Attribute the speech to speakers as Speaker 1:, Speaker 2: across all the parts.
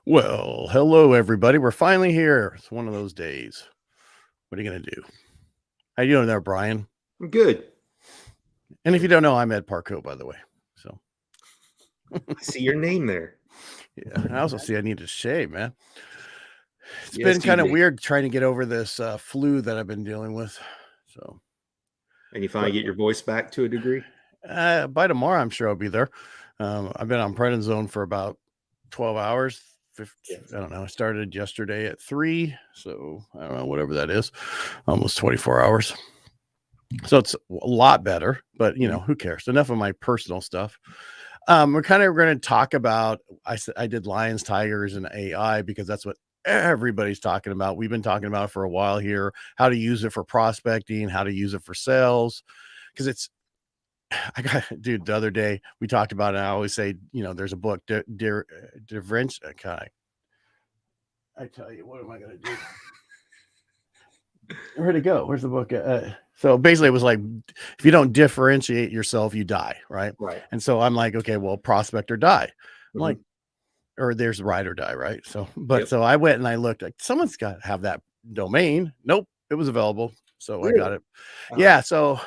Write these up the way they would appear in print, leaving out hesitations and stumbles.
Speaker 1: Well, hello everybody. We're finally here. It's one of those days. What are you gonna do? How you doing there, Brian?
Speaker 2: I'm good.
Speaker 1: And if you don't know, I'm Ed Parcaut, by the way. So
Speaker 2: I see your name there.
Speaker 1: yeah, I also see I need to shave, man. It's
Speaker 2: Yes,
Speaker 1: been
Speaker 2: you
Speaker 1: kind of
Speaker 2: did.
Speaker 1: weird trying to get over this flu that I've been dealing with. So
Speaker 2: And you finally
Speaker 1: but
Speaker 2: get your voice back to a degree.
Speaker 1: by tomorrow, I'm sure I'll be there. I've been on prednisone for about 12 hours.
Speaker 2: Yes.
Speaker 1: I don't know. I started yesterday at 3, so I don't know, whatever that is, almost 24 hours. So it's a lot better, but who cares? Enough of my personal stuff. We're going to talk about, I did lions, tigers, and AI because that's what everybody's talking about. We've been talking about it for a while here, how to use it for prospecting, how to use it for sales. Because dude, the other day we talked about it. I always say, there's a book, I tell you, what am I going to do? Where'd it go? Where's the book? So basically it was like, if you don't differentiate yourself, you die. Right.
Speaker 2: Right.
Speaker 1: And so I'm like, okay, well, prospect or die. I'm like,
Speaker 2: Mhm.
Speaker 1: or there's ride or die. Right. So,
Speaker 2: Yep.
Speaker 1: so I went and I looked, like, someone's got to have that domain. Nope. It was available. So I got
Speaker 2: Really?
Speaker 1: it. Yeah. So,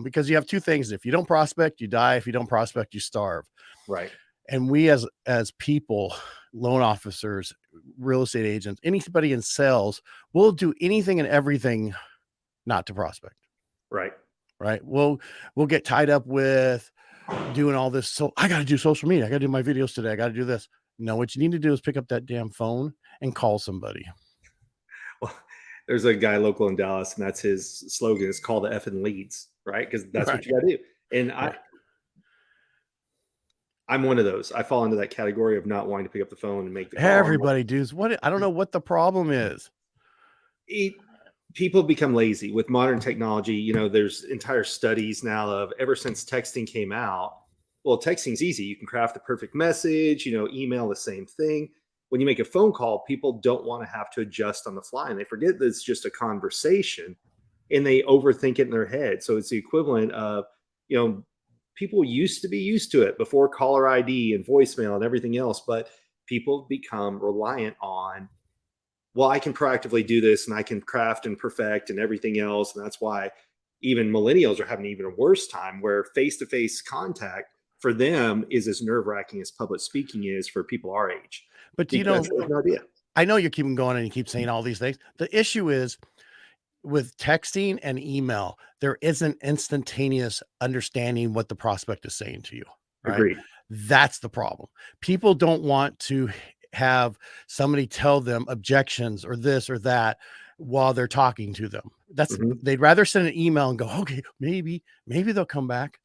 Speaker 1: because you have two things. If you don't prospect, you die. If you don't prospect, you starve.
Speaker 2: Right.
Speaker 1: And we as people, loan officers, real estate agents, anybody in sales will do anything and everything not to prospect.
Speaker 2: Right.
Speaker 1: Right. We'll get tied up with doing all this. So I got to do social media. I got to do my videos today. I got to do this. No, what you need to do is pick up that damn phone and call somebody.
Speaker 2: Well, there's a guy local in Dallas, and that's his slogan. It's called the effing leads, right? Because that's what you got to do. And
Speaker 1: Right.
Speaker 2: I'm one of those. I fall into that category of not wanting to pick up the phone and make the call.
Speaker 1: Everybody does. I don't know what the problem is.
Speaker 2: People become lazy with modern technology. There's entire studies now of ever since texting came out. Well, texting's easy. You can craft the perfect message, email the same thing. When you make a phone call, people don't want to have to adjust on the fly, and they forget that it's just a conversation, and they overthink it in their head. So it's the equivalent of, people used to be used to it before caller ID and voicemail and everything else, but people become reliant on, well, I can proactively do this and I can craft and perfect and everything else. And that's why even millennials are having even a worse time, where face-to-face contact for them is as nerve-wracking as public speaking is for people our age.
Speaker 1: But
Speaker 2: Because they have no idea.
Speaker 1: I know you keep going and you keep saying all these things. The issue is with texting and email, there isn't instantaneous understanding what the prospect is saying to you. Right.
Speaker 2: Agreed.
Speaker 1: That's the problem. People don't want to have somebody tell them objections or this or that while they're talking to them. They'd rather send an email and go, okay, maybe they'll come back.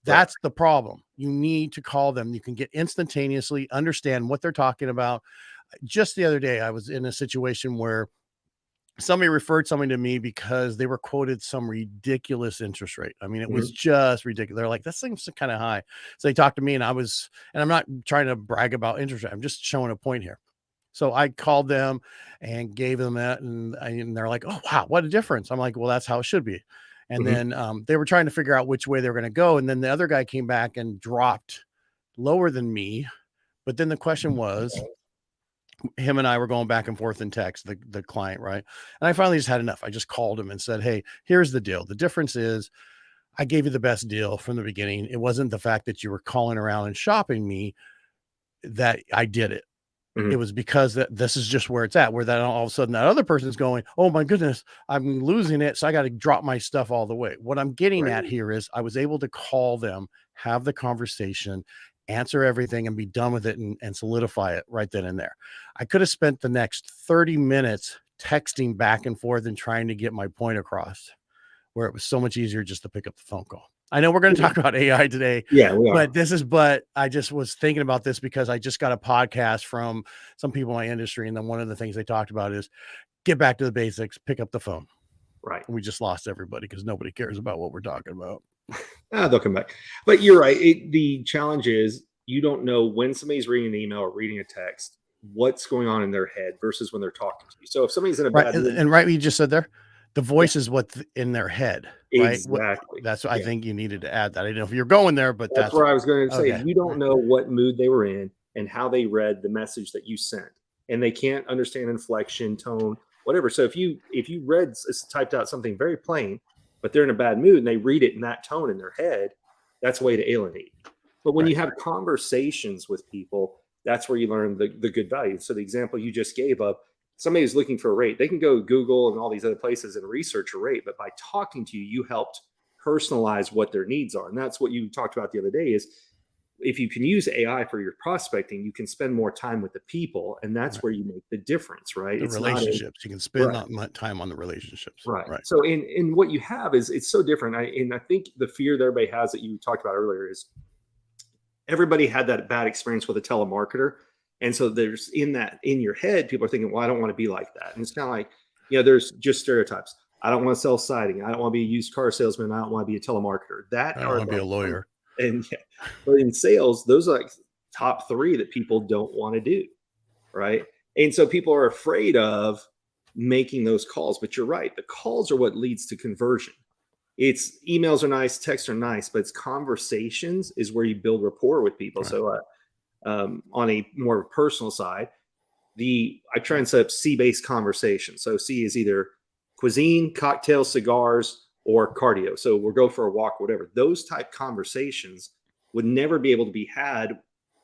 Speaker 1: That's the problem. You need to call them. You can get instantaneously understand what they're talking about. Just the other day, I was in a situation where somebody referred something to me because they were quoted some ridiculous interest rate. I mean, it was just ridiculous. They're like, that seems kind of high. So they talked to me and I'm not trying to brag about interest rate. I'm just showing a point here. So I called them and gave them that. And they're like, oh, wow, what a difference. I'm like, well, that's how it should be. And then they were trying to figure out which way they're going to go. And then the other guy came back and dropped lower than me. But then the question was, him and I were going back and forth in text, the client, right? And I finally just had enough. I just called him and said, hey, here's the deal. The difference is I gave you the best deal from the beginning. It wasn't the fact that you were calling around and shopping me that I did it. It was because this is just where it's at, where that all of a sudden that other person's going, oh my goodness, I'm losing it. So I got to drop my stuff all the way. What I'm getting at here is I was able to call them, have the conversation, answer everything and be done with it and solidify it right then and there. I could have spent the next 30 minutes texting back and forth and trying to get my point across, where it was so much easier just to pick up the phone call. I know we're going to talk about AI today, but I just was thinking about this because I just got a podcast from some people in my industry. And then one of the things they talked about is get back to the basics, pick up the phone.
Speaker 2: Right.
Speaker 1: And we just lost everybody because nobody cares about what we're talking about.
Speaker 2: They'll come back. But you're right. The challenge is you don't know when somebody's reading an email or reading a text, what's going on in their head versus when they're talking to you. So if somebody's in a bad mood,
Speaker 1: and right, what you just said there, the voice is what's in their head, right?
Speaker 2: Exactly.
Speaker 1: That's what I think you needed to add that. I didn't know if you're going there, but
Speaker 2: that's where I was going to say,
Speaker 1: okay.
Speaker 2: You don't know what mood they were in and how they read the message that you sent. and they can't understand inflection, tone, whatever. So if you typed out something very plain, but they're in a bad mood and they read it in that tone in their head, that's a way to alienate. But when you have conversations with people, that's where you learn the good value. So the example you just gave of somebody who's looking for a rate, they can go Google and all these other places and research a rate, but by talking to you, you helped personalize what their needs are. And that's what you talked about the other day is if you can use AI for your prospecting, you can spend more time with the people, and that's where you make the difference, right?
Speaker 1: The relationships. You can spend that time on the relationships.
Speaker 2: Right. So in what you have is it's so different. I think the fear that everybody has that you talked about earlier is everybody had that bad experience with a telemarketer. And so there's in your head, people are thinking, well, I don't want to be like that. And it's kind of like, there's just stereotypes. I don't want to sell siding. I don't want to be a used car salesman. I don't want to be a telemarketer. I don't want to be
Speaker 1: a lawyer.
Speaker 2: And but in sales, those are like top 3 that people don't want to do. Right. And so people are afraid of making those calls, but you're right. The calls are what leads to conversion. It's emails are nice, texts are nice, but it's conversations is where you build rapport with people. Right. So on a more personal side, I try and set up C-based conversations. So C is either cuisine, cocktails, cigars, or cardio. So we'll go for a walk, whatever. Those type conversations would never be able to be had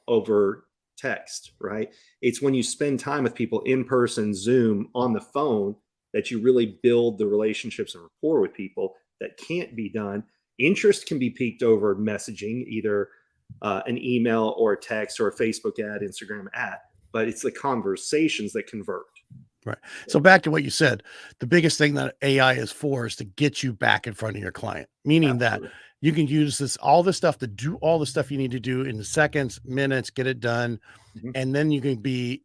Speaker 2: over text, right? It's when you spend time with people in person, Zoom, on the phone, that you really build the relationships and rapport with people that can't be done. Interest can be piqued over messaging, either an email or a text or a Facebook ad, Instagram ad, but it's the conversations that convert.
Speaker 1: Right. So back to what you said, the biggest thing that AI is for is to get you back in front of your client, meaning that you can use all this stuff to do all the stuff you need to do in seconds, minutes, get it done. And then you can be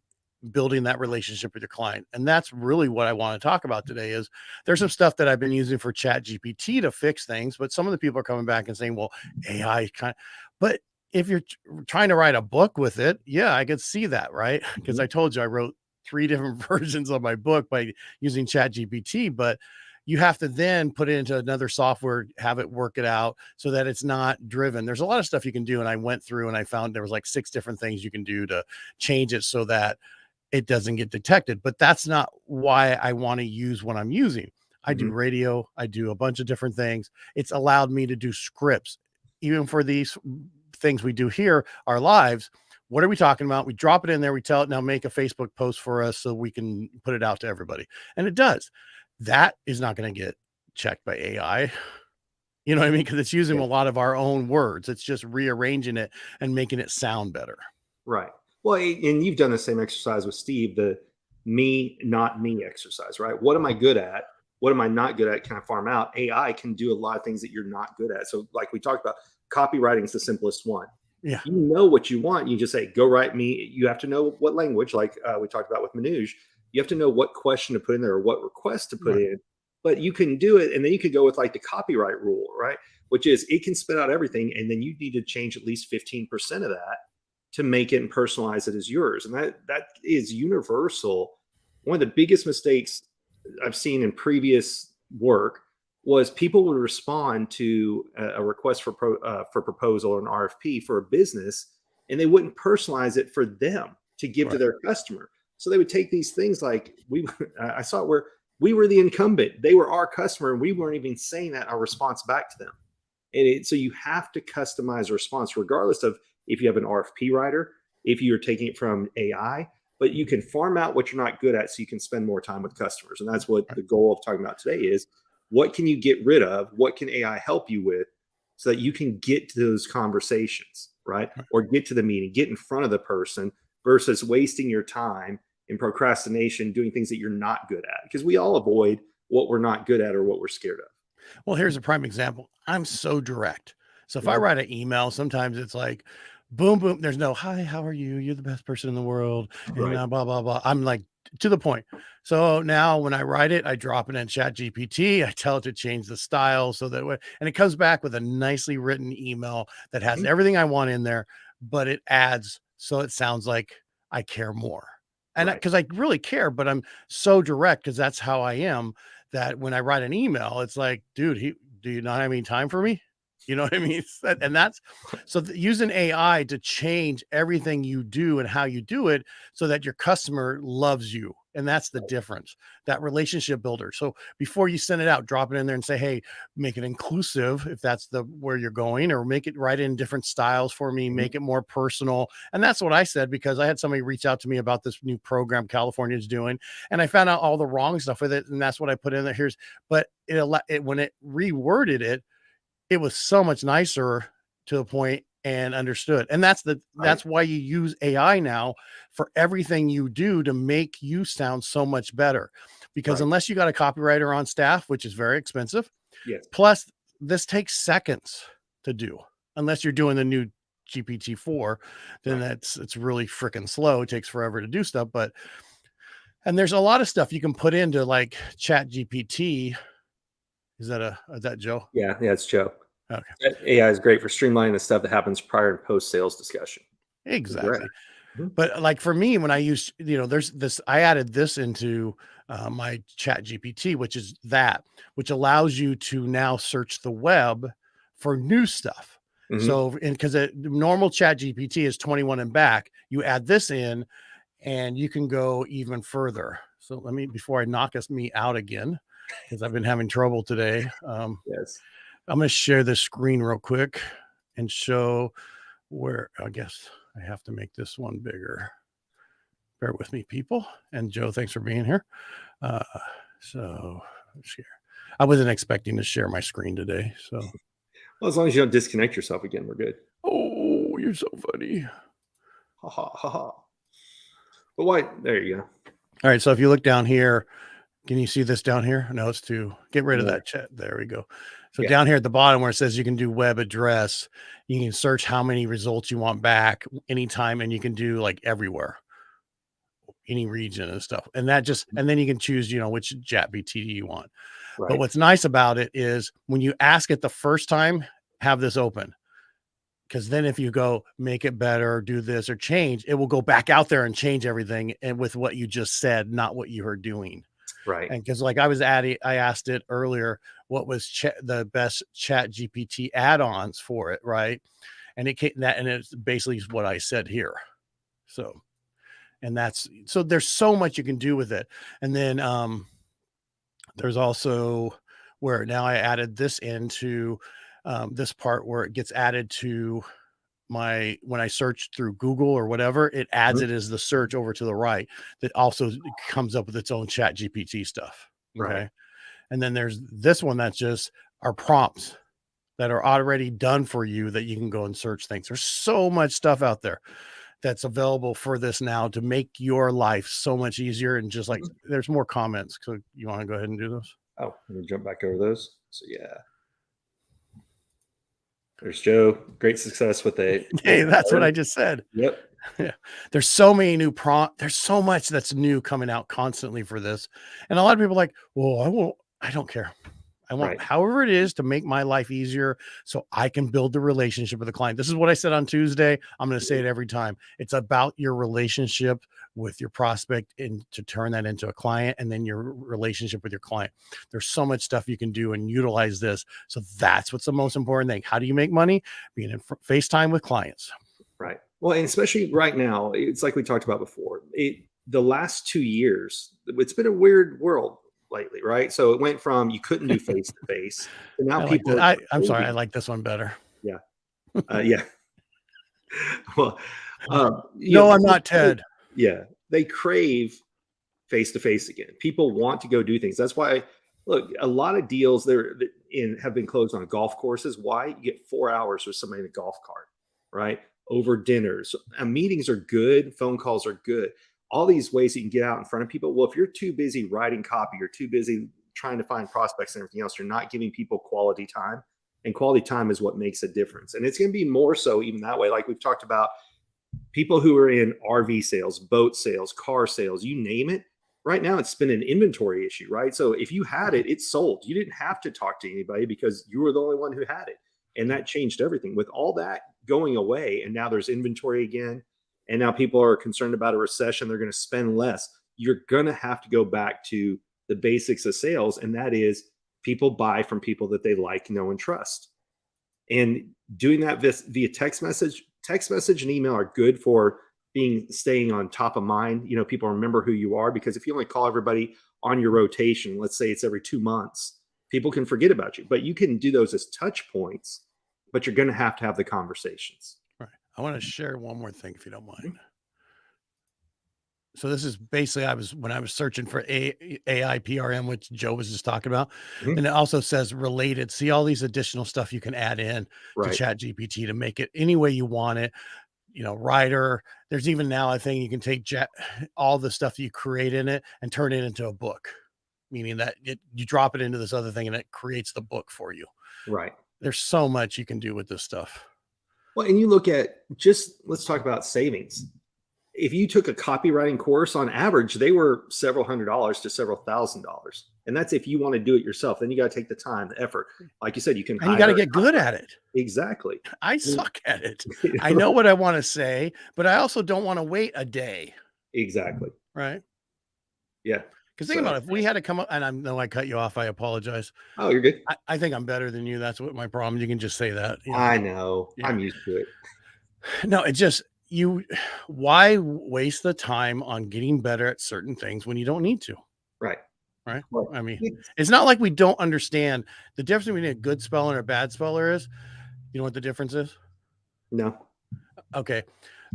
Speaker 1: building that relationship with your client. And that's really what I want to talk about today is there's some stuff that I've been using for ChatGPT to fix things, but some of the people are coming back and saying, well, AI but if you're trying to write a book with it, yeah, I could see that, right? Because I told you I wrote 3 different versions of my book by using ChatGPT, but you have to then put it into another software, have it work it out so that it's not driven. There's a lot of stuff you can do. And I went through and I found there was like 6 different things you can do to change it so that it doesn't get detected. But that's not why I want to use what I'm using. I do radio. I do a bunch of different things. It's allowed me to do scripts, even for these things we do here, our lives. What are we talking about? We drop it in there. We tell it now, make a Facebook post for us so we can put it out to everybody. And it does. That is not going to get checked by AI. You know what I mean? Because it's using a lot of our own words. It's just rearranging it and making it sound better.
Speaker 2: Right. Well, and you've done the same exercise with Steve, the me, not me exercise, right? What am I good at? What am I not good at? Can I farm out? AI can do a lot of things that you're not good at. So like we talked about, copywriting is the simplest one.
Speaker 1: Yeah.
Speaker 2: You know what you want. You just say, go write me. You have to know what language, like we talked about with Manoj. You have to know what question to put in there or what request to put in, but you can do it. And then you could go with like the copyright rule, right? Which is it can spit out everything. And then you need to change at least 15% of that to make it and personalize it as yours. And that is universal. One of the biggest mistakes I've seen in previous work was people would respond to a request for proposal or an RFP for a business, and they wouldn't personalize it for them to give to their customer. So they would take these things like I saw it where we were the incumbent, they were our customer, and we weren't even saying that our response back to them. And so you have to customize a response regardless of if you have an RFP writer, if you're taking it from AI, but you can farm out what you're not good at so you can spend more time with customers. And that's what the goal of talking about today is. What can you get rid of? What can AI help you with so that you can get to those conversations, right? Or get to the meeting, get in front of the person versus wasting your time in procrastination, doing things that you're not good at, because we all avoid what we're not good at or what we're scared of.
Speaker 1: Well, here's a prime example. I'm so direct. So if I write an email, sometimes it's like, boom, boom. There's no, hi, how are you? You're the best person in the world. And blah, blah, blah. I'm like to the point. So now when I write it, I drop it in ChatGPT. I tell it to change the style so that way, and it comes back with a nicely written email that has everything I want in there, but it adds so it sounds like I care more. And because I really care, but I'm so direct because that's how I am, that when I write an email, it's like, dude, do you not have any time for me? You know what I mean? And that's so using AI to change everything you do and how you do it so that your customer loves you. And that's the difference, that relationship builder. So before you send it out, drop it in there and say, hey, make it inclusive if that's where you're going, or make it write in different styles for me, make it more personal. And that's what I said, because I had somebody reach out to me about this new program California's doing, and I found out all the wrong stuff with it. And that's what I put in there. But when it reworded it, it was so much nicer to the point and understood. And that's why you use AI now for everything you do, to make you sound so much better, because unless you got a copywriter on staff, which is very expensive.
Speaker 2: Yes.
Speaker 1: Plus this takes seconds to do, unless you're doing the new GPT-4, then it's really freaking slow. It takes forever to do stuff. And there's a lot of stuff you can put into like Chat GPT. Is that Joe?
Speaker 2: Yeah, it's Joe.
Speaker 1: Okay.
Speaker 2: AI is great for streamlining the stuff that happens prior and post sales discussion.
Speaker 1: Exactly. But like for me, when I use, there's this, I added this into my Chat GPT, which allows you to now search the web for new stuff. So, because normal Chat GPT is 21 and back, you add this in and you can go even further. So before I knock me out again, because I've been having trouble today.
Speaker 2: Yes.
Speaker 1: I'm going to share this screen real quick and show where, I guess I have to make this one bigger. Bear with me, people. And Joe, thanks for being here. So share. I wasn't expecting to share my screen today. So,
Speaker 2: well, as long as you don't disconnect yourself again, we're good.
Speaker 1: Oh, you're so funny.
Speaker 2: Ha ha ha ha. But why? There you go.
Speaker 1: All right. So if you look down here, can you see this down here? No, it's to get rid of that chat. There we go. So down here at the bottom where it says you can do web address, you can search how many results you want back anytime, and you can do like everywhere, any region and stuff. And then you can choose, which chat BT you want. But what's nice about it is when you ask it the first time, have this open. Because then if you go make it better, do this or change, it will go back out there and change everything, and with what you just said, not what you were doing.
Speaker 2: Right.
Speaker 1: And because like I asked it earlier, what was the best Chat GPT add-ons for it, right? And it came and it's basically what I said here. So, and there's so much you can do with it. And then there's also where now I added this into this part where it gets added to when I search through Google or whatever, it adds it as the search over to the right. That also comes up with its own Chat GPT stuff. Okay. Right. And then there's this one that's just our prompts that are already done for you that you can go and search things. There's so much stuff out there that's available for this now to make your life so much easier. And just like there's more comments. So you want to go ahead and do those?
Speaker 2: Oh, let me jump back over those. So yeah. There's Joe. Great success with
Speaker 1: Hey, that's what I just said.
Speaker 2: Yep.
Speaker 1: Yeah. There's so many new there's so much that's new coming out constantly for this. And a lot of people are like, well, I don't care. I want however it is to make my life easier so I can build the relationship with the client. This is what I said on Tuesday. I'm going to say it every time. It's about your relationship with your prospect and to turn that into a client, and then your relationship with your client. There's so much stuff you can do and utilize this. So that's what's the most important thing. How do you make money? Being in FaceTime with clients.
Speaker 2: Right. Well, and especially right now, it's like we talked about before. The last 2 years, it's been a weird world lately, right? So it went from you couldn't do face to face, and now people.
Speaker 1: I'm sorry, I like this one better.
Speaker 2: Yeah. Yeah. Well,
Speaker 1: no, I'm not Ted.
Speaker 2: Yeah, they crave face to face again. People want to go do things. That's why, look, a lot of deals have been closed on golf courses. Why? You get 4 hours with somebody in a golf cart, right? Over dinners. Meetings are good. Phone calls are good. All these ways you can get out in front of people. Well, if you're too busy writing copy, you're too busy trying to find prospects and everything else, you're not giving people quality time. And quality time is what makes a difference. And it's going to be more so even that way. Like we've talked about, people who are in RV sales, boat sales, car sales, you name it. Right now, it's been an inventory issue, right? So if you had it, it's sold. You didn't have to talk to anybody because you were the only one who had it. And that changed everything. With all that going away, and now there's inventory again, and now people are concerned about a recession, they're going to spend less. You're going to have to go back to the basics of sales, and that is people buy from people that they like, know, and trust. And doing that via text message and email are good for staying on top of mind. People remember who you are, because if you only call everybody on your rotation, let's say it's every 2 months, people can forget about you. But you can do those as touch points, but you're going to have the conversations.
Speaker 1: Right. I want to share one more thing, if you don't mind. So this is basically, when I was searching for AI PRM, which Joe was just talking about, and it also says related. See all these additional stuff you can add in to Chat GPT to make it any way you want it. Writer. There's even now a thing you can take all the stuff you create in it and turn it into a book, meaning that you drop it into this other thing and it creates the book for you.
Speaker 2: Right.
Speaker 1: There's so much you can do with this stuff.
Speaker 2: Well, and you look at let's talk about savings. If you took a copywriting course, on average, they were several $100s to several $1,000s. And that's if you want to do it yourself. Then you got to take the time, the effort. Like you said, you can.
Speaker 1: And you got to get good at it.
Speaker 2: Exactly.
Speaker 1: I suck at it. I know what I want to say, but I also don't want to wait a day.
Speaker 2: Exactly.
Speaker 1: Right.
Speaker 2: Yeah.
Speaker 1: Because think about it, if we had to come up, and I know I cut you off, I apologize.
Speaker 2: Oh, you're good.
Speaker 1: I think I'm better than you. That's what my problem. You can just say that.
Speaker 2: I know. Yeah. I'm used to it.
Speaker 1: No, it's just, why waste the time on getting better at certain things when you don't need to?
Speaker 2: Right.
Speaker 1: Well, I mean, it's not like we don't understand the difference between a good speller and a bad speller is. You know what the difference is?
Speaker 2: No.
Speaker 1: Okay.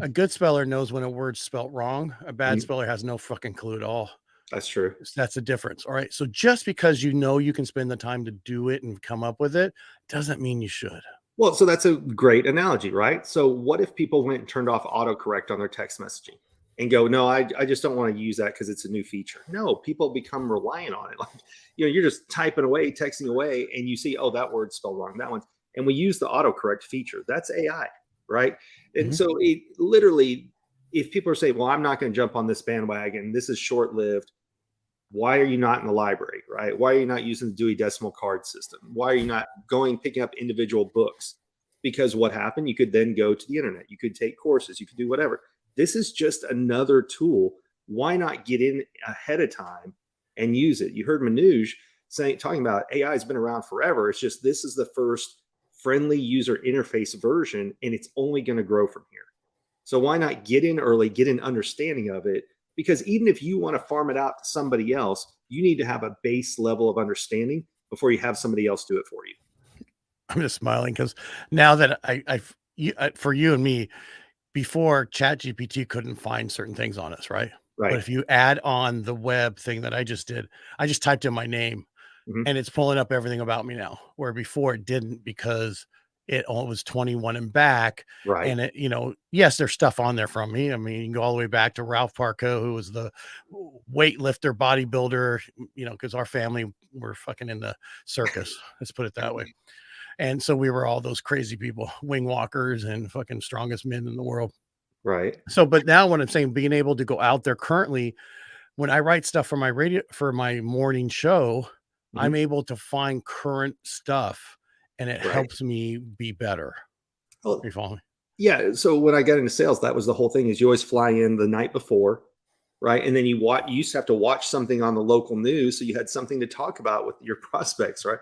Speaker 1: A good speller knows when a word's spelt wrong. A bad speller has no fucking clue at all.
Speaker 2: That's true.
Speaker 1: That's the difference. All right. So just because you can spend the time to do it and come up with it doesn't mean you should.
Speaker 2: Well, so that's a great analogy, right? So what if people went and turned off autocorrect on their text messaging and go, no, I just don't want to use that because it's a new feature. No, people become reliant on it. Like, you're just typing away, texting away, and you see, oh, that word's spelled wrong, that one. And we use the autocorrect feature. That's AI, right? And so it literally, if people are saying, well, I'm not going to jump on this bandwagon, this is short-lived, why are you not in the library, right? Why are you not using the Dewey Decimal Card system? Why are you not picking up individual books? Because what happened, you could then go to the internet. You could take courses. You could do whatever. This is just another tool. Why not get in ahead of time and use it? You heard Manoj talking about AI has been around forever. It's just this is the first friendly user interface version, and it's only going to grow from here. So why not get in early, get an understanding of it? Because even if you want to farm it out to somebody else, you need to have a base level of understanding before you have somebody else do it for you.
Speaker 1: I'm just smiling because now that for you and me, before ChatGPT couldn't find certain things on us, right?
Speaker 2: Right.
Speaker 1: But if you add on the web thing that I just did, I just typed in my name and it's pulling up everything about me now, where before it didn't because it was 21 and back.
Speaker 2: Right.
Speaker 1: And it, yes, there's stuff on there from me. I mean, you can go all the way back to Ralph Parcaut, who was the weightlifter, bodybuilder, because our family were fucking in the circus. Let's put it that way. And so we were all those crazy people, wing walkers and fucking strongest men in the world.
Speaker 2: Right.
Speaker 1: So, but now what I'm saying, being able to go out there currently, when I write stuff for my morning show, I'm able to find current stuff and it helps me be better.
Speaker 2: Oh,
Speaker 1: you follow me?
Speaker 2: Yeah. So when I got into sales, that was the whole thing, is you always fly in the night before, right? And then you used to have to watch something on the local news. So you had something to talk about with your prospects, right?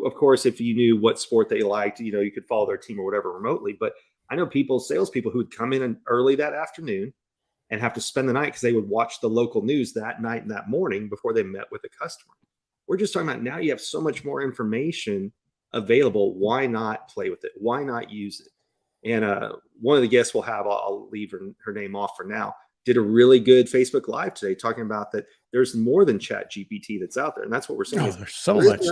Speaker 2: Of course, if you knew what sport they liked, you could follow their team or whatever remotely. But I know salespeople who would come in early that afternoon and have to spend the night because they would watch the local news that night and that morning before they met with a customer. We're just talking about now you have so much more information available. Why not play with it? Why not use it? And one of the guests we'll have, I'll leave her name off for now, did a really good Facebook Live today talking about that there's more than Chat GPT that's out there. And that's what we're saying.
Speaker 1: There's so much.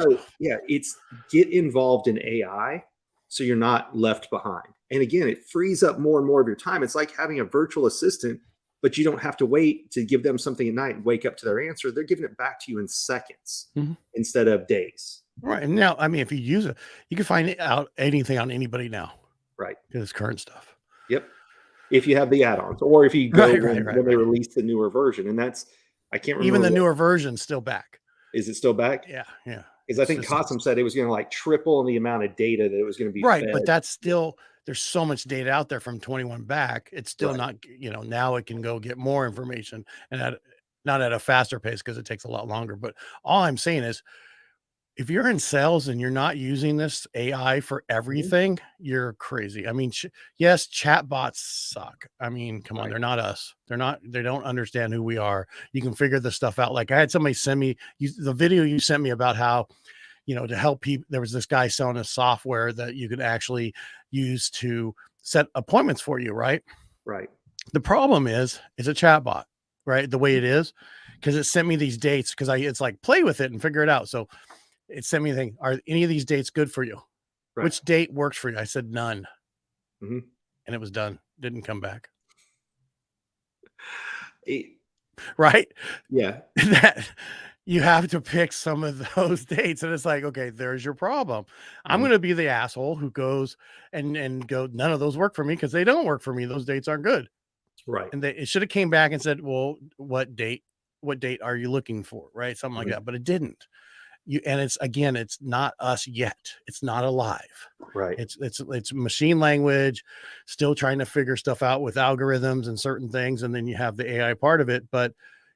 Speaker 2: It's get involved in AI so you're not left behind. And again, it frees up more and more of your time. It's like having a virtual assistant, but you don't have to wait to give them something at night and wake up to their answer. They're giving it back to you in seconds instead of days.
Speaker 1: Right. And now, I mean, if you use it, you can find out anything on anybody now.
Speaker 2: Right.
Speaker 1: Because it's current stuff.
Speaker 2: Yep. If you have the add-ons, or if you go when they release the newer version. And that's, I can't remember.
Speaker 1: Even the newer version's still back.
Speaker 2: Is it still back?
Speaker 1: Yeah. Yeah.
Speaker 2: Because I think Cosm said it was going to like triple the amount of data that it was going to be
Speaker 1: right.
Speaker 2: fed.
Speaker 1: But that's still, there's so much data out there from 21 back. It's still not, now it can go get more information and not at a faster pace because it takes a lot longer. But all I'm saying is if you're in sales and you're not using this AI for everything, you're crazy. I mean, yes, chatbots suck. I mean, come on, they're not us. They don't understand who we are. You can figure this stuff out. Like I had somebody send me the video you sent me about how, to help people. There was this guy selling a software that you could actually use to set appointments for you, right?
Speaker 2: Right.
Speaker 1: The problem is it's a chatbot, right? The way it is, because it sent me these dates because it's like play with it and figure it out. So it sent me a thing. Are any of these dates good for you?
Speaker 2: Right.
Speaker 1: Which date works for you? I said none.
Speaker 2: And
Speaker 1: it was done. Didn't come back.
Speaker 2: Right?
Speaker 1: Yeah. That you have to pick some of those dates. And it's like, okay, there's your problem. I'm going to be the asshole who goes and go, none of those work for me because they don't work for me. Those dates aren't good.
Speaker 2: Right.
Speaker 1: And it should have came back and said, well, what date are you looking for? Right. Something like that. But it didn't. And it's not us yet. It's not alive.
Speaker 2: Right.
Speaker 1: It's machine language, still trying to figure stuff out with algorithms and certain things. And then you have the AI part of it, but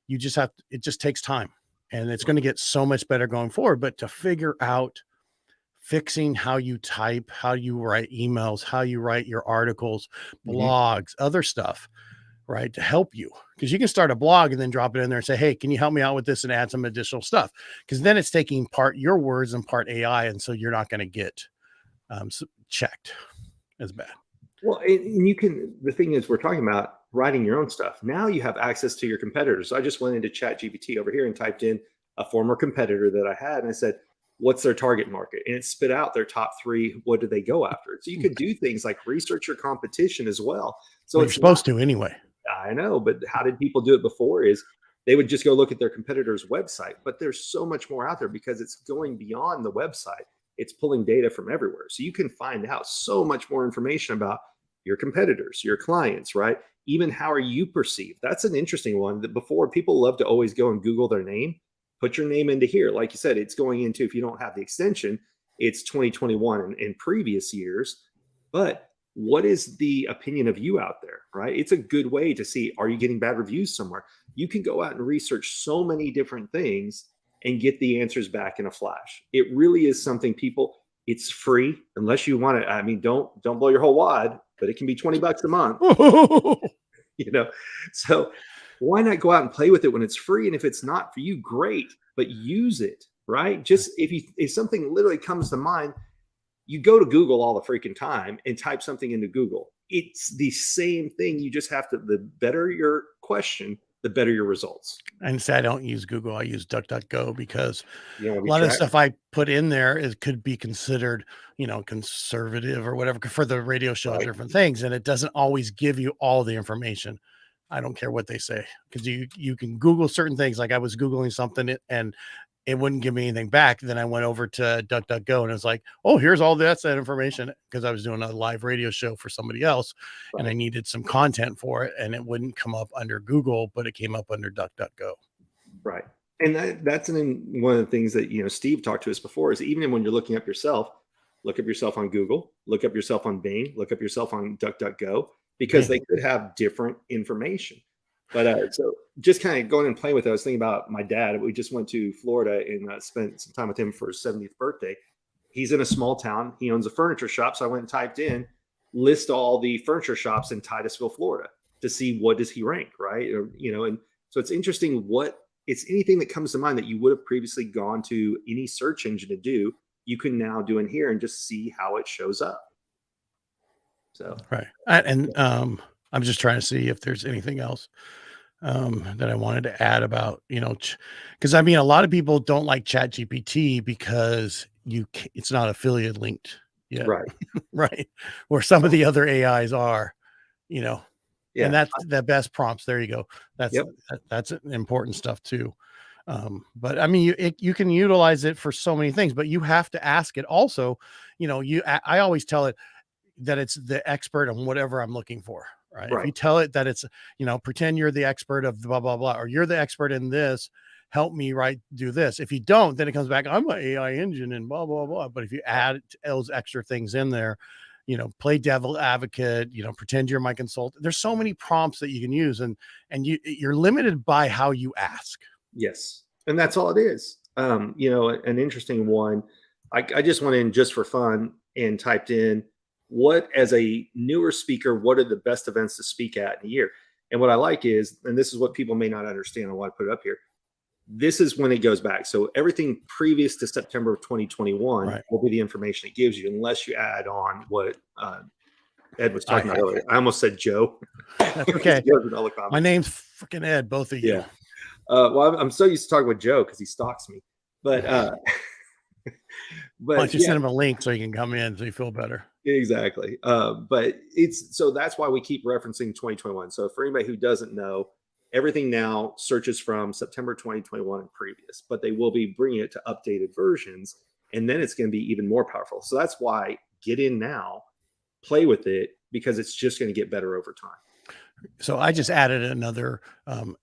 Speaker 1: it just takes time, and it's going to get so much better going forward. But to figure out fixing how you type, how you write emails, how you write your articles, blogs, other stuff, right, to help you, because you can start a blog and then drop it in there and say, hey, can you help me out with this, and add some additional stuff, because then it's taking part your words and part AI, and so you're not going to get checked as bad.
Speaker 2: Well, and you can, the thing is, we're talking about writing your own stuff. Now you have access to your competitors. So I just went into ChatGPT over here and typed in a former competitor that I had, and I said, what's their target market? And it spit out their top 3. What do they go after? So you could do things like research your competition as well. So
Speaker 1: you're supposed to anyway.
Speaker 2: I know, but how did people do it before? Is they would just go look at their competitor's website, but there's so much more out there because it's going beyond the website. It's pulling data from everywhere. So you can find out so much more information about your competitors, your clients, right? Even how are you perceived? That's an interesting one. That before, people love to always go and Google their name. Put your name into here. Like you said, it's going into, if you don't have the extension, it's 2021 and previous years. But what is the opinion of you out there, right? It's a good way to see, are you getting bad reviews somewhere? You can go out and research so many different things and get the answers back in a flash. It really is something it's free unless you want to. I mean, don't blow your whole wad, but it can be $20 a month. So why not go out and play with it when it's free? And if it's not for you, great, but use it, right? Just if something literally comes to mind, you go to Google all the freaking time and type something into Google. It's the same thing. You just have to, the better your question, the better your results.
Speaker 1: And say I don't use Google, I use DuckDuckGo, because a lot of the stuff I put in there could be considered, conservative or whatever for the radio show, different things. And it doesn't always give you all the information. I don't care what they say, because you can Google certain things. Like I was Googling something and it wouldn't give me anything back. Then I went over to DuckDuckGo and it was like, oh, here's all that information, because I was doing a live radio show for somebody else and I needed some content for it, and it wouldn't come up under Google, but it came up under DuckDuckGo.
Speaker 2: Right. And that's one of the things that, Steve talked to us before, is even when you're looking up yourself, look up yourself on Google, look up yourself on Bing, look up yourself on DuckDuckGo, because they could have different information. But so just kind of going and playing with it, I was thinking about my dad. We just went to Florida and spent some time with him for his 70th birthday. He's in a small town. He owns a furniture shop. So I went and typed in, list all the furniture shops in Titusville, Florida, to see what does he rank, right? And so it's interesting it's anything that comes to mind that you would have previously gone to any search engine to do, you can now do in here and just see how it shows up. So,
Speaker 1: right. And I'm just trying to see if there's anything else that I wanted to add about, because a lot of people don't like ChatGPT because it's not affiliate linked yet.
Speaker 2: Right.
Speaker 1: Right. Where some of the other AIs are, and that's the best prompts. There you go. That's important stuff too. But you can utilize it for so many things, but you have to ask it also, I always tell it that it's the expert on whatever I'm looking for. Right. If you tell it that it's, pretend you're the expert of blah, blah, blah, or you're the expert in this, help me do this. If you don't, then it comes back, I'm an AI engine and blah, blah, blah. But if you add those extra things in there, play devil advocate, pretend you're my consultant. There's so many prompts that you can use, and you're limited by how you ask.
Speaker 2: Yes. And that's all it is. You know, an interesting one. I just went in just for fun and typed in what, as a newer speaker, what are the best events to speak at in a year? And what I like is, and this is what people may not understand, I want to put it up here. This is when it goes back. So everything previous to September of 2021 will be the information it gives you, unless you add on what Ed was talking about earlier. I almost said Joe.
Speaker 1: That's okay. My name's freaking Ed, both of you.
Speaker 2: Yeah. Well, I'm so used to talking with Joe because he stalks me. But
Speaker 1: why don't you send him a link so he can come in so you feel better?
Speaker 2: Exactly. But it's so that's why we keep referencing 2021. So for anybody who doesn't know, everything now searches from September 2021 and previous, but they will be bringing it to updated versions, and then it's going to be even more powerful. So that's why get in now, play with it, because it's just going to get better over time.
Speaker 1: So I just added another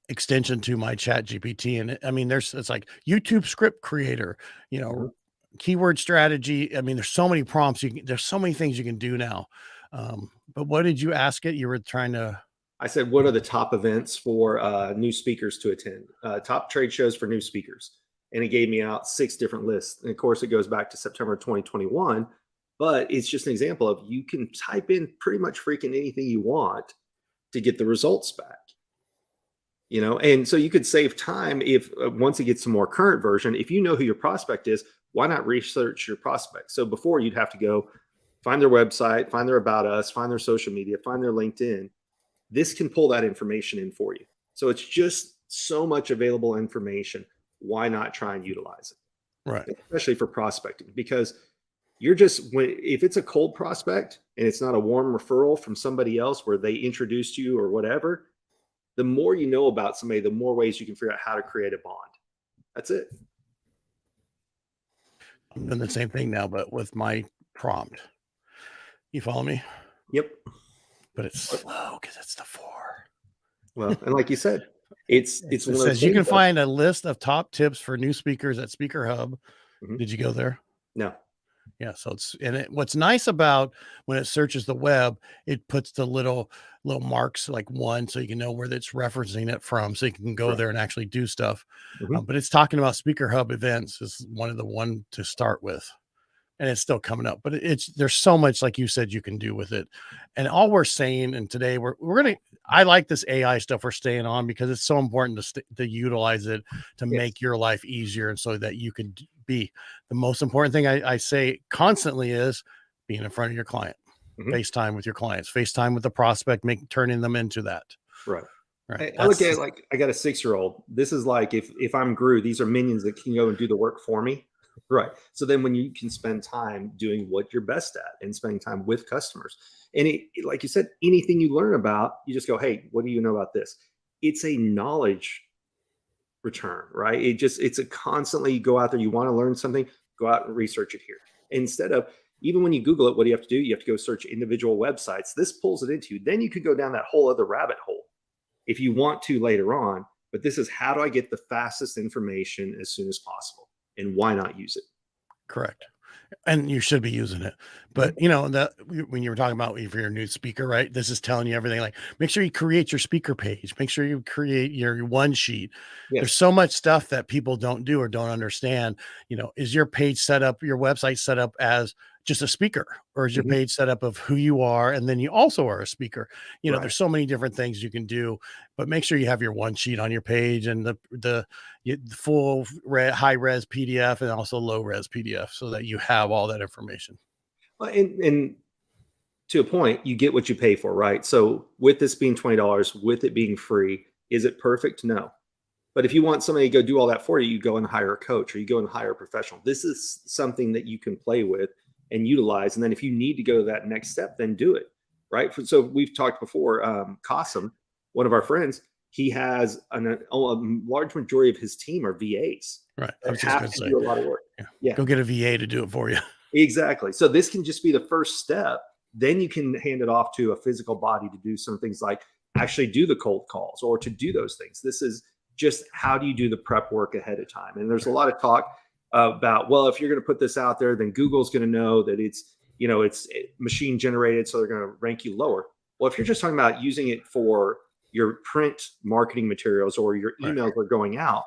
Speaker 1: extension to my Chat GPT, and I mean, it's like YouTube script creator, you know, keyword strategy. I mean, there's so many prompts. There's so many things you can do now. But what did you ask it? You were trying to.
Speaker 2: I said, what are the top events for new speakers to attend? Top trade shows for new speakers. And it gave me out 6 different lists. And of course, it goes back to September 2021. But it's just an example of, you can type in pretty much freaking anything you want to get the results back. You know, and so you could save time if once it gets some more current version, if you know who your prospect is, why not research your prospect? So before, you'd have to go find their website, find their about us, find their social media, find their LinkedIn. This can pull that information in for you. So it's just so much available information. Why not try and utilize it?
Speaker 1: Right.
Speaker 2: Especially for prospecting, because you're just, if it's a cold prospect and it's not a warm referral from somebody else where they introduced you or whatever, the more you know about somebody, the more ways you can figure out how to create a bond. That's it.
Speaker 1: I'm doing the same thing now, but with my prompt. You follow me?
Speaker 2: Yep.
Speaker 1: But it's slow because it's the 4.
Speaker 2: Well, and like you said, it's
Speaker 1: it says you can find a list of top tips for new speakers at Speaker Hub. Did you go there?
Speaker 2: No.
Speaker 1: Yeah. So what's nice about when it searches the web, it puts the little marks like 1, so you can know where it's referencing it from, so you can go there and actually do stuff. But it's talking about Speaker Hub events is one of the one to start with. And it's still coming up, but there's so much, like you said, you can do with it. And all we're saying, and today I like this AI stuff we're staying on, because it's so important to utilize it to make your life easier. And so that you can be, the most important thing I say constantly is being in front of your client, FaceTime with your clients, FaceTime with the prospect, turning them into that.
Speaker 2: Right. I look at it like, I got a 6-year-old. This is like, if I'm Gru, these are minions that can go and do the work for me. Right. So then when you can spend time doing what you're best at and spending time with customers, and like you said, anything you learn about, you just go, hey, what do you know about this? It's a knowledge return, right? It's a constantly, you go out there, you want to learn something, go out and research it here. Instead of, even when you Google it, what do you have to do? You have to go search individual websites. This pulls it into you. Then you could go down that whole other rabbit hole if you want to later on. But this is, how do I get the fastest information as soon as possible? And why not use it?
Speaker 1: Correct. And you should be using it. But you know, when you were talking about, if you're a new speaker, right, this is telling you everything. Like, make sure you create your speaker page, make sure you create your one sheet. There's so much stuff that people don't do or don't understand. You know, is your page set up, your website set up as just a speaker, or is your page set up of who you are, and then you also are a speaker? You know, there's so many different things you can do, but make sure you have your one sheet on your page, and the full high res PDF and also low res PDF, so that you have all that information.
Speaker 2: Well, and to a point, you get what you pay for, right? So with this being $20, with it being free, is it perfect? No. But if you want somebody to go do all that for you, you go and hire a coach, or you go and hire a professional. This is something that you can play with and utilize. And then if you need to go to that next step, then do it, right? So we've talked before, Qasim, one of our friends, he has a large majority of his team are VAs.
Speaker 1: Right.
Speaker 2: I was just going to say, do a lot of work. Yeah.
Speaker 1: Go get a VA to do it for you.
Speaker 2: Exactly. So this can just be the first step. Then you can hand it off to a physical body to do some things like actually do the cold calls, or to do those things. This is just, how do you do the prep work ahead of time? And there's a lot of talk about, well, if you're going to put this out there, then Google's going to know that it's machine generated, so they're going to rank you lower. Well, if you're just talking about using it for your print marketing materials, or your emails are going out,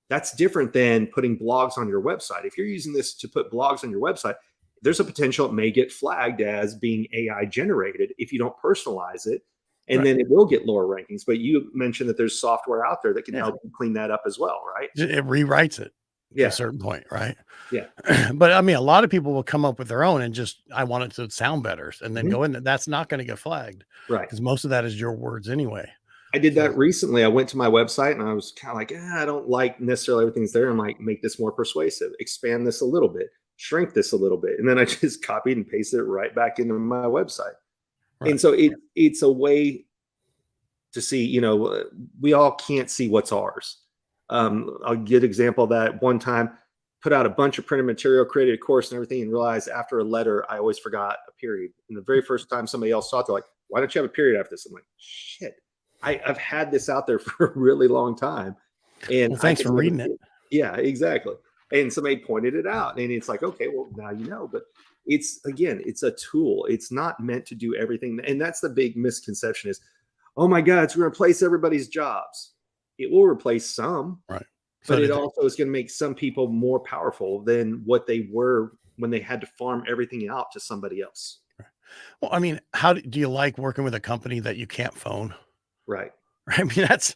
Speaker 2: That's different than putting blogs on your website. If you're using this to put blogs on your website, there's a potential it may get flagged as being AI generated if you don't personalize it. And then it will get lower rankings. But you mentioned that there's software out there that can help you clean that up as well, right?
Speaker 1: It rewrites it to a certain point, right?
Speaker 2: Yeah.
Speaker 1: But I mean, a lot of people will come up with their own and just, I want it to sound better, and then go in. That's not going to get flagged,
Speaker 2: right?
Speaker 1: Because most of that is your words anyway.
Speaker 2: I did that recently. I went to my website and I was kind of like, I don't like necessarily everything's there. I'm like, make this more persuasive, expand this a little bit, shrink this a little bit. And then I just copied and pasted it right back into my website. Right. And so it's a way to see, you know, we all can't see what's ours. I'll give an example of that. One time, put out a bunch of printed material, created a course and everything, and realized after a letter, I always forgot a period. And the very first time somebody else saw it, they're like, why don't you have a period after this? I'm like, shit. I've had this out there for a really long time. And
Speaker 1: thanks for reading it.
Speaker 2: Yeah, exactly. And somebody pointed it out. And it's like, okay, well, now you know. But it's a tool. It's not meant to do everything. And that's the big misconception is, oh my God, it's going to replace everybody's jobs. It will replace some.
Speaker 1: Right.
Speaker 2: But it also is going to make some people more powerful than what they were when they had to farm everything out to somebody else.
Speaker 1: Well, I mean, how do you like working with a company that you can't phone?
Speaker 2: Right.
Speaker 1: I mean, that's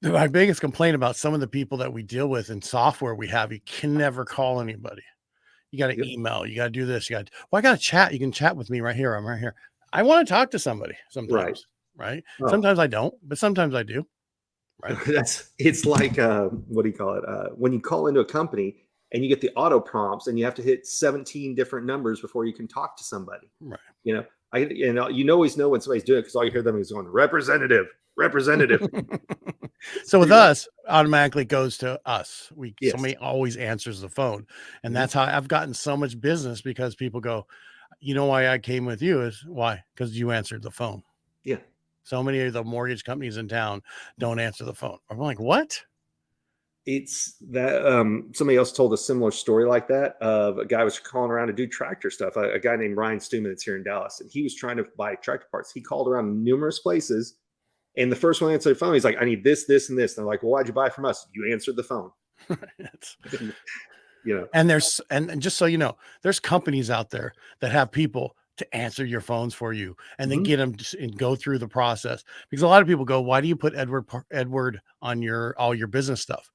Speaker 1: my biggest complaint about some of the people that we deal with in software we have. You can never call anybody. You got to email. You got to do this. I got to chat. You can chat with me right here. I'm right here. I want to talk to somebody sometimes. Right. Oh. Sometimes I don't, but sometimes I do. Right.
Speaker 2: It's like, what do you call it? When you call into a company and you get the auto prompts and you have to hit 17 different numbers before you can talk to somebody. Right. You know, you always know when somebody's doing it because all you hear them is going, representative.
Speaker 1: So with us, automatically goes to us. Somebody always answers the phone. And that's how I've gotten so much business, because people go, you know why I came with you is why? Because you answered the phone.
Speaker 2: Yeah.
Speaker 1: So many of the mortgage companies in town don't answer the phone. I'm like, what?
Speaker 2: It's that somebody else told a similar story like that of a guy was calling around to do tractor stuff. A guy named Ryan Stuman that's here in Dallas, and he was trying to buy tractor parts. He called around numerous places, and the first one answered the phone. He's like, I need this, this, and this. And they're like, well, why'd you buy from us? You answered the phone. You know, and
Speaker 1: just so you know, there's companies out there that have people to answer your phones for you, and then get them and go through the process. Because a lot of people go, why do you put Edward on all your business stuff?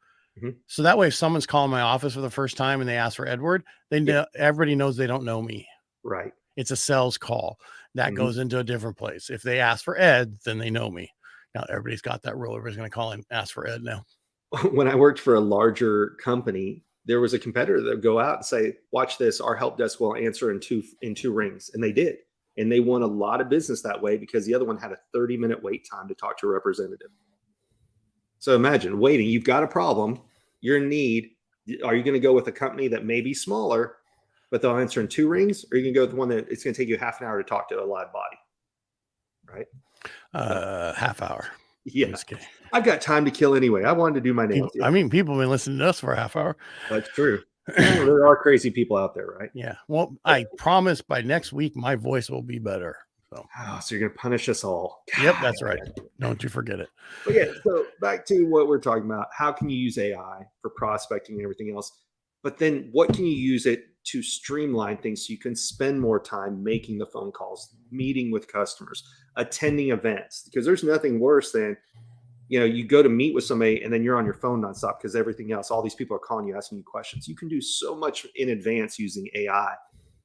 Speaker 1: So that way, if someone's calling my office for the first time and they ask for Edward, everybody knows they don't know me.
Speaker 2: Right.
Speaker 1: It's a sales call that goes into a different place. If they ask for Ed, then they know me. Now everybody's got that rule. Everybody's going to call and ask for Ed now.
Speaker 2: When I worked for a larger company, there was a competitor that would go out and say, watch this, our help desk will answer in two rings. And they did. And they won a lot of business that way because the other one had a 30-minute wait time to talk to a representative. So imagine waiting. You've got a problem. You're in need. Are you going to go with a company that may be smaller, but they'll answer in 2 rings? Or are you going to go with the one that it's going to take you half an hour to talk to a live body? Right?
Speaker 1: Half hour.
Speaker 2: Yeah. I've got time to kill anyway. I wanted to do my nails.
Speaker 1: I mean, people have been listening to us for a half hour.
Speaker 2: That's true. There are crazy people out there, right?
Speaker 1: Yeah. Well, I promise by next week, my voice will be better.
Speaker 2: So you're going to punish us all.
Speaker 1: Yep, that's right. Don't you forget it.
Speaker 2: But yeah, so back to what we're talking about. How can you use AI for prospecting and everything else? But then what can you use it to streamline things so you can spend more time making the phone calls, meeting with customers, attending events? Because there's nothing worse than, you go to meet with somebody and then you're on your phone nonstop because everything else, all these people are calling you, asking you questions. You can do so much in advance using AI.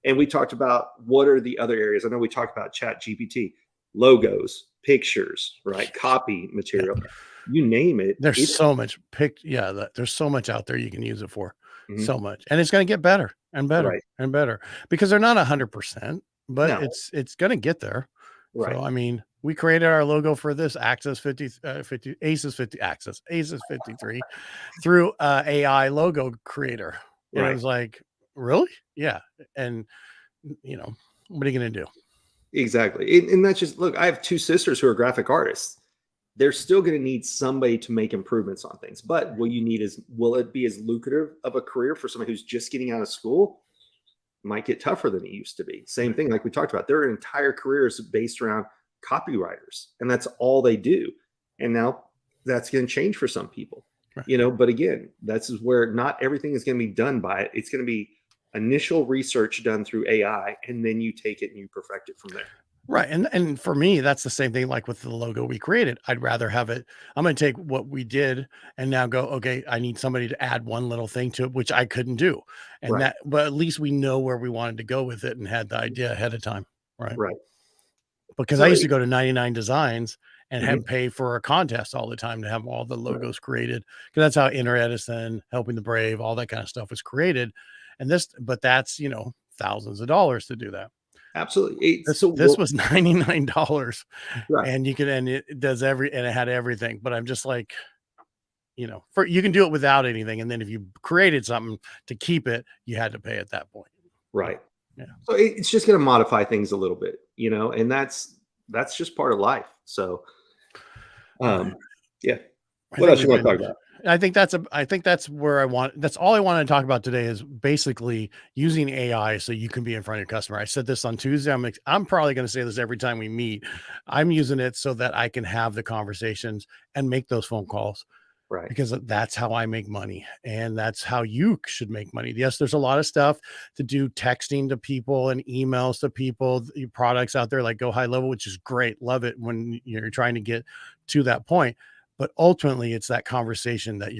Speaker 2: And we talked about what are the other areas. I know we talked about Chat GPT, logos, pictures, right? Copy material, you name it.
Speaker 1: There's so much there's so much out there you can use it for. So much. And it's going to get better and better and better because they're not 100%, but it's going to get there. Right. So, I mean, we created our logo for this Aces53 through AI logo creator. And it was like, really? Yeah. And what are you going to do?
Speaker 2: Exactly. And that's just, look, I have 2 sisters who are graphic artists. They're still going to need somebody to make improvements on things. But what you need is, will it be as lucrative of a career for somebody who's just getting out of school? It might get tougher than it used to be. Same thing, like we talked about, their entire career is based around copywriters, and that's all they do. And now that's going to change for some people. But again, this is where not everything is going to be done by it. It's going to be initial research done through AI, and then you take it and you perfect it from there.
Speaker 1: Right. And for me, that's the same thing like with the logo we created. I'd rather have it. I'm going to take what we did and now go, okay, I need somebody to add one little thing to it, which I couldn't do. And
Speaker 2: Right.
Speaker 1: but at least we know where we wanted to go with it and had the idea ahead of time. Right.
Speaker 2: Right.
Speaker 1: Because I
Speaker 2: So
Speaker 1: used to go to 99 Designs and
Speaker 2: Mhm.
Speaker 1: have pay for a contest all the time to have all the logos created. Cause that's how Inner Edison, Helping the Brave, all that kind of stuff was created. And but that's, thousands of dollars to do that.
Speaker 2: absolutely.
Speaker 1: This was $99
Speaker 2: Right.
Speaker 1: and it does and it had everything, but I'm just like, you can do it without anything. And then if you created something to keep it, you had to pay at that point.
Speaker 2: Right.
Speaker 1: Yeah.
Speaker 2: So it's just going to modify things a little bit, and that's just part of life. So,
Speaker 1: Right.
Speaker 2: yeah.
Speaker 1: I
Speaker 2: What
Speaker 1: think
Speaker 2: else you
Speaker 1: we've
Speaker 2: want to
Speaker 1: been
Speaker 2: talk about?
Speaker 1: I think that's where that's all I want to talk about today is basically using AI so you can be in front of your customer. I said this on Tuesday. I'm probably going to say this every time we meet. I'm using it so that I can have the conversations and make those phone calls
Speaker 2: Right.
Speaker 1: because that's how I make money and that's how you should make money. Yes, there's a lot of stuff to do texting to people and emails to people, your products out there like Go High Level, which is great. Love it when you're trying to get to that point. But ultimately, it's that conversation that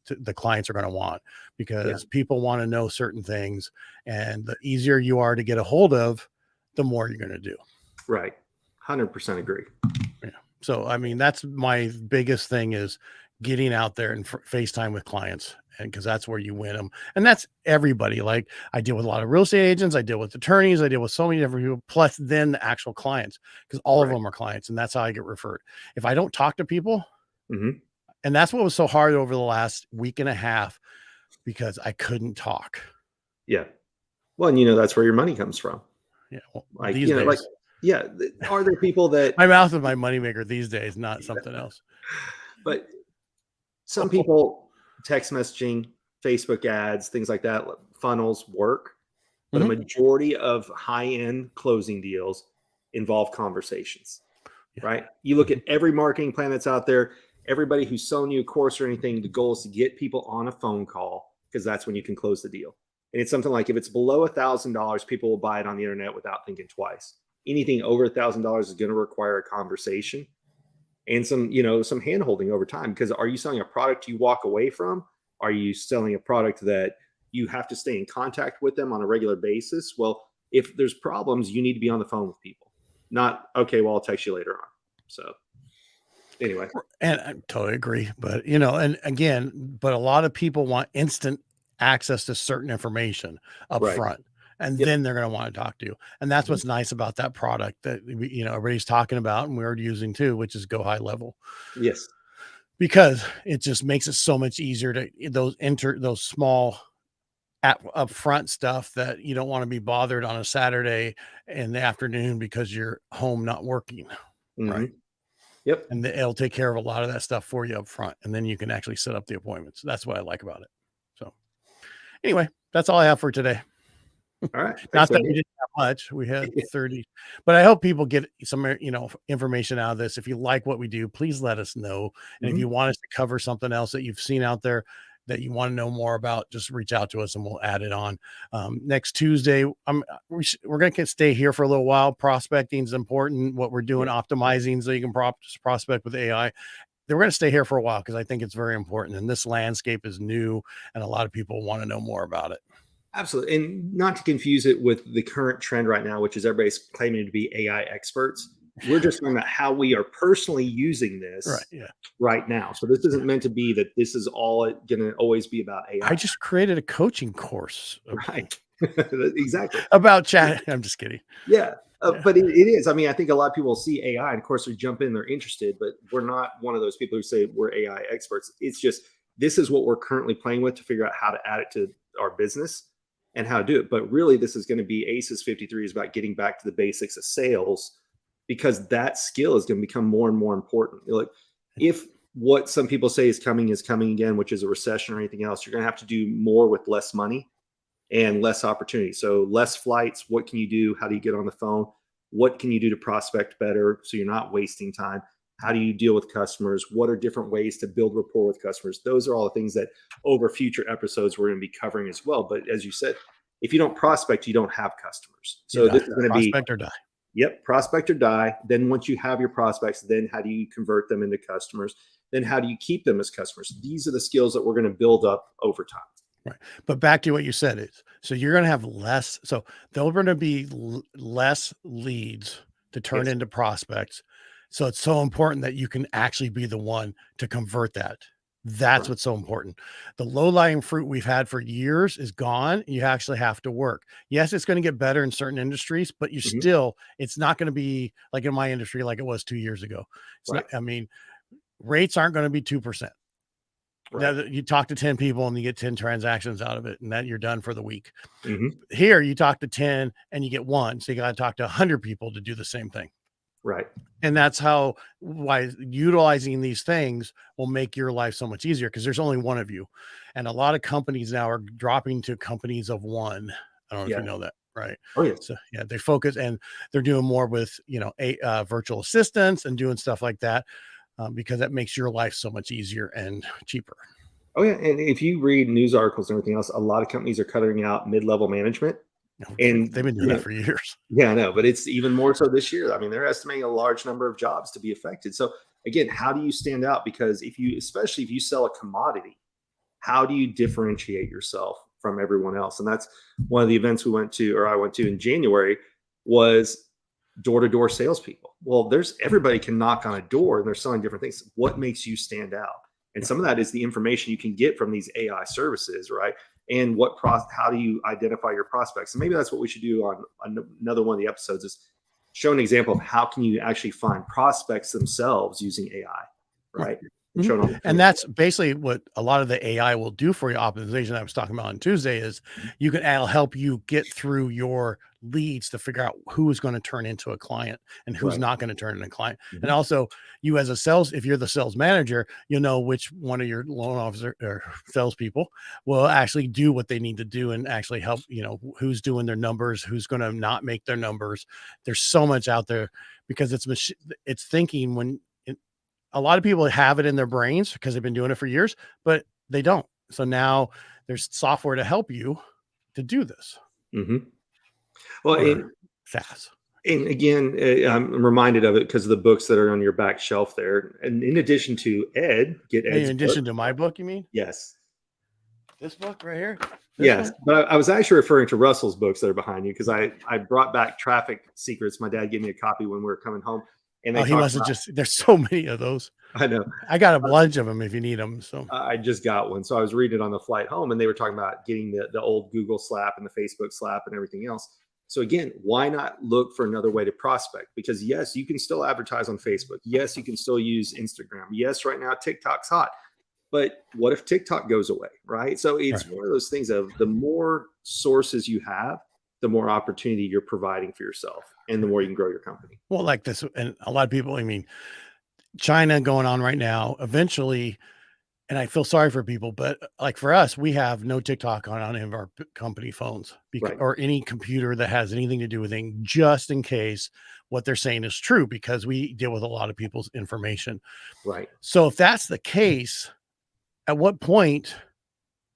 Speaker 1: the clients are going to want
Speaker 2: Yeah.
Speaker 1: because people want to know certain things. And the easier you are to get a hold of, the more you're going to do.
Speaker 2: Right. 100% agree.
Speaker 1: Yeah. So, I mean, that's my biggest thing is getting out there and FaceTime with clients. And because that's where you win them. And that's everybody. Like I deal with a lot of real estate agents. I deal with attorneys. I deal with so many different people, plus then the actual clients, because all of
Speaker 2: Right.
Speaker 1: them are clients. And that's how I get referred. If I don't talk to people,
Speaker 2: Mhm.
Speaker 1: and that's what was so hard over the last week and a half because I couldn't talk.
Speaker 2: Yeah. Well, and that's where your money comes from.
Speaker 1: Yeah. Well,
Speaker 2: Like,
Speaker 1: these days,
Speaker 2: yeah, are there people that,
Speaker 1: my mouth is my moneymaker these days, not something else.
Speaker 2: but some people text messaging, Facebook ads, things like that, funnels work, but a
Speaker 1: Mhm.
Speaker 2: majority of high-end closing deals involve conversations,
Speaker 1: Yeah.
Speaker 2: right? You look at every marketing plan that's out there, everybody who's selling you a course or anything, the goal is to get people on a phone call because that's when you can close the deal. And it's something like if it's below $1,000, people will buy it on the internet without thinking twice. Anything over $1,000 is going to require a conversation and some hand holding over time, because are you selling a product you walk away from? Are you selling a product that you have to stay in contact with them on a regular basis? Well, if there's problems, you need to be on the phone with people, not, okay, well, I'll text you later on. So anyway.
Speaker 1: And I totally agree. But, and again, but a lot of people want instant access to certain information up
Speaker 2: Right.
Speaker 1: front. And
Speaker 2: Yep.
Speaker 1: then they're going to want to talk to you. And that's what's nice about that product that everybody's talking about and we're using too, which is Go High Level.
Speaker 2: Yes.
Speaker 1: Because it just makes it so much easier to those small upfront stuff that you don't want to be bothered on a Saturday in the afternoon because you're home not working. Right.
Speaker 2: Mm-hmm. Yep.
Speaker 1: And it'll take care of a lot of that stuff for you up front. And then you can actually set up the appointments. That's what I like about it. So anyway, that's all I have for today.
Speaker 2: All right.
Speaker 1: Not
Speaker 2: Thanks,
Speaker 1: that
Speaker 2: man.
Speaker 1: we didn't have much. We had 30, but I hope people get some, information out of this. If you like what we do, please let us know. And if
Speaker 2: Mhm.
Speaker 1: you want us to cover something else that you've seen out there that you want to know more about, just reach out to us and we'll add it on. Next Tuesday, we're going to stay here for a little while. Prospecting is important. What we're doing, optimizing so you can prospect with AI. We're going to stay here for a while because I think it's very important. And this landscape is new and a lot of people want to know more about it.
Speaker 2: Absolutely. And not to confuse it with the current trend right now, which is everybody's claiming to be AI experts. We're just talking about how we are personally using this right now. So this isn't meant to be that this is all going to always be about AI.
Speaker 1: I just created a coaching course.
Speaker 2: Right. Exactly.
Speaker 1: About chat. I'm just kidding.
Speaker 2: Yeah. But it is. I mean, I think a lot of people see AI and of course they jump in, they're interested, but we're not one of those people who say we're AI experts. It's just, this is what we're currently playing with to figure out how to add it to our business and how to do it. But really, this is going to be Aces53 is about getting back to the basics of sales, because that skill is going to become more and more important. Like, if what some people say is coming again, which is a recession or anything else, you're going to have to do more with less money and less opportunity. So less flights. What can you do? How do you get on the phone? What can you do to prospect better so you're not wasting time? How do you deal with customers? What are different ways to build rapport with customers? Those are all the things that over future episodes we're going to be covering as well. But as you said, if you don't prospect, you don't have customers. So this is going to be
Speaker 1: prospect or die.
Speaker 2: Yep, prospect or die. Then once you have your prospects, then how do you convert them into customers? Then how do you keep them as customers? These are the skills that we're going to build up over time.
Speaker 1: Right. But back to what you said is, so you're going to have less, so there'll going to be less leads to turn into prospects. So it's so important that you can actually be the one to convert that. That's what's so important. The low-lying fruit we've had for years is gone. You actually have to work. Yes, it's going to get better in certain industries, but you still, it's not going to be like in my industry like it was 2 years ago. It's not, I mean, rates aren't going to be 2%. Now you talk to 10 people and you get 10 transactions out of it, and then you're done for the week. Here, you talk to 10 and you get one. So you got to talk to 100 people to do the same thing.
Speaker 2: Right.
Speaker 1: And that's why utilizing these things will make your life so much easier, because there's only one of you. And a lot of companies now are dropping to companies of one. I don't know if you know that. Right.
Speaker 2: Oh, yeah.
Speaker 1: So yeah, they focus, and they're doing more with, virtual assistants and doing stuff like that, because that makes your life so much easier and cheaper.
Speaker 2: Oh, yeah. And if you read news articles and everything else, a lot of companies are cutting out mid-level management. And
Speaker 1: they've been doing that for years.
Speaker 2: Yeah, I know, but it's even more so this year. I mean, they're estimating a large number of jobs to be affected. So again, how do you stand out? Because especially if you sell a commodity, how do you differentiate yourself from everyone else? And that's one of the events I went to in January was door-to-door salespeople. Well, everybody can knock on a door and they're selling different things. What makes you stand out? And some of that is the information you can get from these AI services, right? And how do you identify your prospects? And maybe that's what we should do on another one of the episodes, is show an example of how can you actually find prospects themselves using AI, right?
Speaker 1: And that's basically what a lot of the AI will do for you. Optimization I was talking about on Tuesday is it'll help you get through your leads to figure out who is going to turn into a client and who's not going to turn into a client. And also, you as if you're the sales manager, you'll know which one of your loan officer or salespeople will actually do what they need to do and actually help, who's doing their numbers, who's going to not make their numbers. There's so much out there because it's thinking when a lot of people have it in their brains because they've been doing it for years, but they don't. So now there's software to help you to do this.
Speaker 2: Well,
Speaker 1: fast.
Speaker 2: And again, I'm reminded of it because of the books that are on your back shelf there. And in addition to Ed's
Speaker 1: in addition to my book, you mean?
Speaker 2: Yes.
Speaker 1: This book right here?
Speaker 2: Yes. But I was actually referring to Russell's books that are behind you, because I brought back Traffic Secrets. My dad gave me a copy when we were coming home. And
Speaker 1: he wasn't there's so many of those.
Speaker 2: I know.
Speaker 1: I got a bunch of them if you need them. So
Speaker 2: I just got one. So I was reading it on the flight home, and they were talking about getting the old Google slap and the Facebook slap and everything else. So again, why not look for another way to prospect? Because yes, you can still advertise on Facebook. Yes, you can still use Instagram. Yes, right now TikTok's hot. But what if TikTok goes away, right? So it's one of those things of the more sources you have, the more opportunity you're providing for yourself and the more you can grow your company.
Speaker 1: Well, like this, and a lot of people, China going on right now, eventually, and I feel sorry for people, but like for us, we have no TikTok on any of our company phones or any computer that has anything to do with it, just in case what they're saying is true, because we deal with a lot of people's information.
Speaker 2: Right.
Speaker 1: So if that's the case, at what point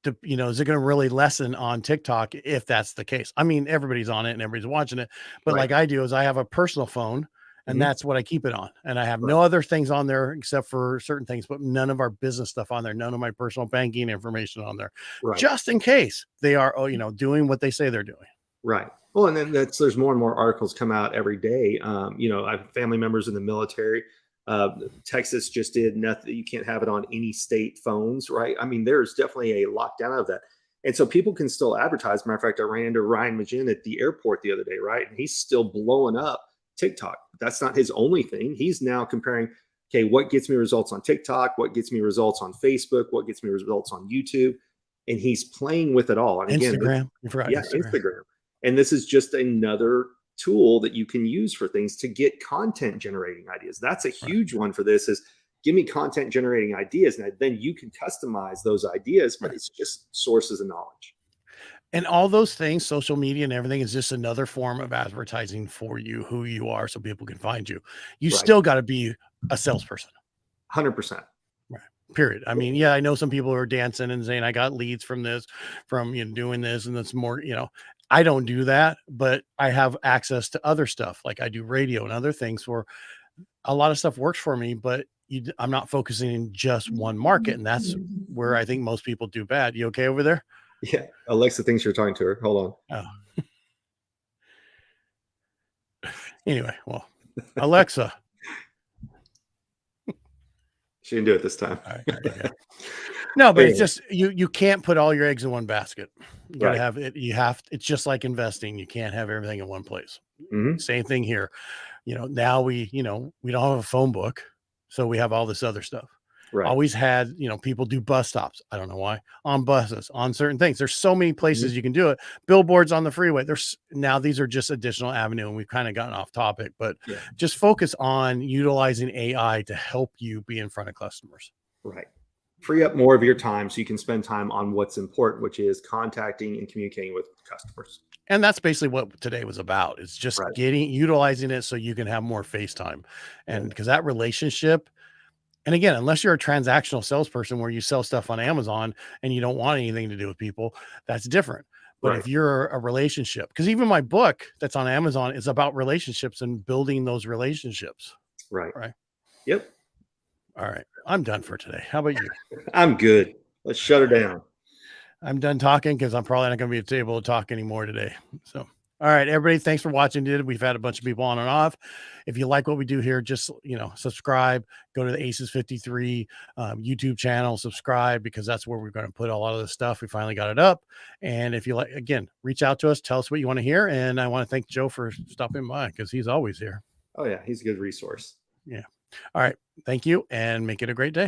Speaker 1: is it going to really lessen on TikTok if that's the case? Everybody's on it and everybody's watching it, but like I do is I have a personal phone and that's what I keep it on. And I have no other things on there except for certain things, but none of our business stuff on there, none of my personal banking information on there, just in case they are, doing what they say they're doing.
Speaker 2: Right. Well, and then there's more and more articles come out every day. I have family members in the military. Texas just did nothing. You can't have it on any state phones, right? There's definitely a lockdown of that. And so people can still advertise. Matter of fact, I ran into Ryan Magin at the airport the other day, right? And he's still blowing up TikTok. That's not his only thing. He's now comparing, okay, what gets me results on TikTok? What gets me results on Facebook? What gets me results on YouTube? And he's playing with it all. And again,
Speaker 1: Instagram. You forgot
Speaker 2: Instagram. And this is just another tool that you can use for things to get content generating ideas. That's a huge one for this, is give me content generating ideas. And then you can customize those ideas, but it's just sources of knowledge.
Speaker 1: And all those things, social media and everything, is just another form of advertising for you, who you are, so people can find you. You still got to be a salesperson.
Speaker 2: 100%.
Speaker 1: Right. Period. I mean, yeah, I know some people are dancing and saying I got leads from this, from doing this, and that's more, I don't do that, but I have access to other stuff. Like I do radio and other things where a lot of stuff works for me, but I'm not focusing in just one market. And that's where I think most people do bad. You okay over there?
Speaker 2: Yeah. Alexa thinks you're talking to her. Hold on.
Speaker 1: Oh. Anyway, well, Alexa.
Speaker 2: She didn't do it this time.
Speaker 1: All right. No, but it's just, you can't put all your eggs in one basket. You gotta have it. It's just like investing. You can't have everything in one place. Same thing here. Now we don't have a phone book. So we have all this other stuff.
Speaker 2: Right.
Speaker 1: Always had, people do bus stops. I don't know why, on buses, on certain things. There's so many places you can do it. Billboards on the freeway. Now these are just additional avenue, and we've kind of gotten off topic, but just focus on utilizing AI to help you be in front of customers.
Speaker 2: Right. Free up more of your time so you can spend time on what's important, which is contacting and communicating with customers.
Speaker 1: And that's basically what today was about. It's just utilizing it so you can have more FaceTime. And because that relationship, and again, unless you're a transactional salesperson where you sell stuff on Amazon and you don't want anything to do with people, that's different. But if you're a relationship, because even my book that's on Amazon is about relationships and building those relationships.
Speaker 2: Right.
Speaker 1: Yep. All right. I'm done for today. How about you?
Speaker 2: I'm good. Let's shut her down.
Speaker 1: I'm done talking because I'm probably not going to be able to talk anymore today. So, all right, everybody. Thanks for watching. We've had a bunch of people on and off. If you like what we do here, just, subscribe, go to the Aces53 YouTube channel, subscribe, because that's where we're going to put a lot of this stuff. We finally got it up. And if you like, again, reach out to us, tell us what you want to hear. And I want to thank Joe for stopping by because he's always here.
Speaker 2: Oh yeah. He's a good resource.
Speaker 1: Yeah. All right. Thank you and make it a great day.